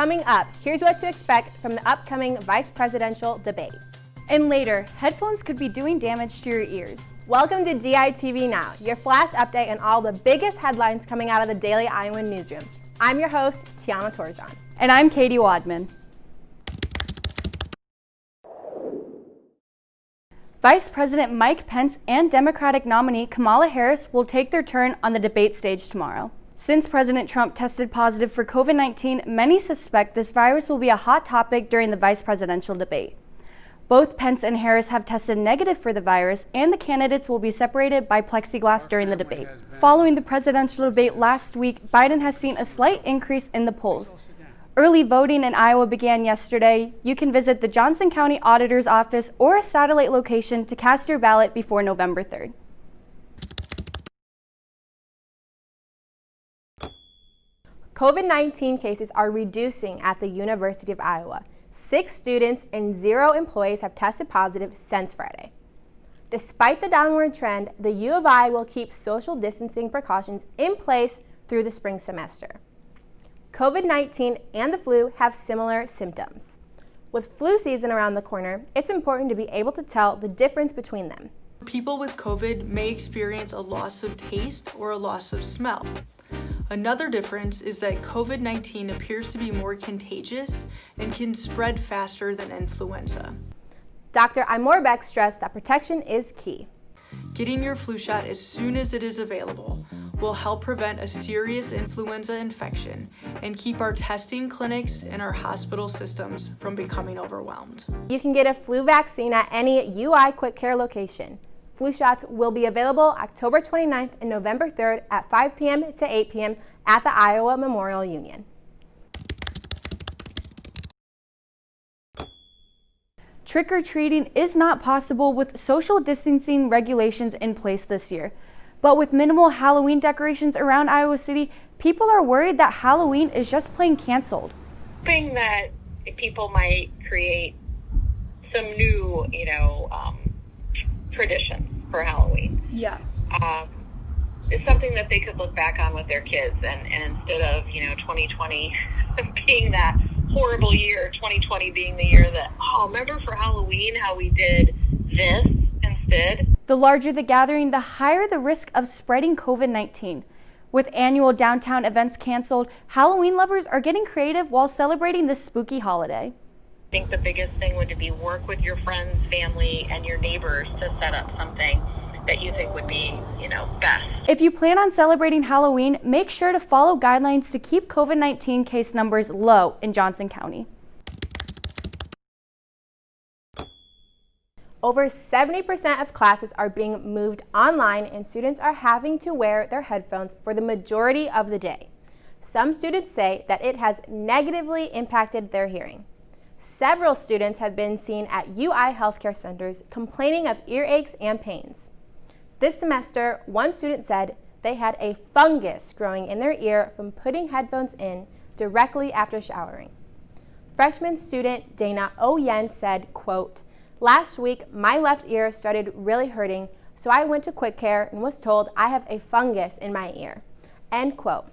Coming up, here's what to expect from the upcoming vice presidential debate. And later, headphones could be doing damage to your ears. Welcome to DITV Now, your flash update on all the biggest headlines coming out of the Daily Iowan newsroom. I'm your host, Tiana Torjan. And I'm Katie Wadman. Vice President Mike Pence and Democratic nominee Kamala Harris will take their turn on the debate stage tomorrow. Since President Trump tested positive for COVID-19, many suspect this virus will be a hot topic during the vice presidential debate. Both Pence and Harris have tested negative for the virus, and the candidates will be separated by plexiglass during the debate. Following the presidential debate last week, Biden has seen a slight increase in the polls. Early voting in Iowa began yesterday. You can visit the Johnson County Auditor's Office or a satellite location to cast your ballot before November 3rd. COVID-19 cases are reducing at the University of Iowa. 6 students and 0 employees have tested positive since Friday. Despite the downward trend, the U of I will keep social distancing precautions in place through the spring semester. COVID-19 and the flu have similar symptoms. With flu season around the corner, it's important to be able to tell the difference between them. People with COVID may experience a loss of taste or a loss of smell. Another difference is that COVID-19 appears to be more contagious and can spread faster than influenza. Dr. Imorbeck stressed that protection is key. Getting your flu shot as soon as it is available will help prevent a serious influenza infection and keep our testing clinics and our hospital systems from becoming overwhelmed. You can get a flu vaccine at any UI Quick Care location. Flu shots will be available October 29th and November 3rd at 5 p.m. to 8 p.m. at the Iowa Memorial Union. Trick-or-treating is not possible with social distancing regulations in place this year. But with minimal Halloween decorations around Iowa City, people are worried that Halloween is just plain canceled. Hoping that people might create some new, traditions for Halloween. Yeah. It's something that they could look back on with their kids, and instead of 2020 being that horrible year, 2020 being the year that, remember for Halloween how we did this instead? The larger the gathering, the higher the risk of spreading COVID-19. With annual downtown events canceled, Halloween lovers are getting creative while celebrating this spooky holiday. I think the biggest thing would be work with your friends, family, and your neighbors to set up something that you think would be, best. If you plan on celebrating Halloween, make sure to follow guidelines to keep COVID-19 case numbers low in Johnson County. Over 70% of classes are being moved online, and students are having to wear their headphones for the majority of the day. Some students say that it has negatively impacted their hearing. Several students have been seen at UI healthcare centers complaining of earaches and pains. This semester, one student said they had a fungus growing in their ear from putting headphones in directly after showering. Freshman student Dana O. Yen said, quote, "Last week, my left ear started really hurting, so I went to Quick Care and was told I have a fungus in my ear." End quote.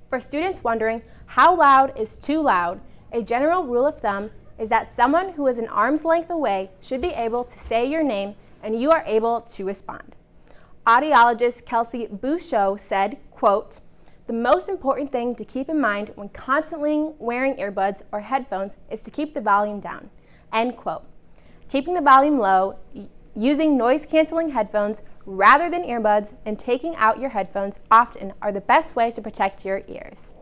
For students wondering how loud is too loud, a general rule of thumb is that someone who is an arm's length away should be able to say your name and you are able to respond. Audiologist Kelsey Bouchot said, quote, "The most important thing to keep in mind when constantly wearing earbuds or headphones is to keep the volume down." End quote. Keeping the volume low, using noise-canceling headphones rather than earbuds, and taking out your headphones often are the best ways to protect your ears.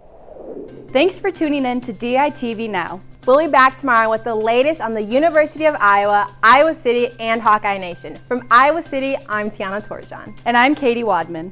Thanks for tuning in to DITV Now. We'll be back tomorrow with the latest on the University of Iowa, Iowa City, and Hawkeye Nation. From Iowa City, I'm Tiana Torjan. And I'm Katie Wadman.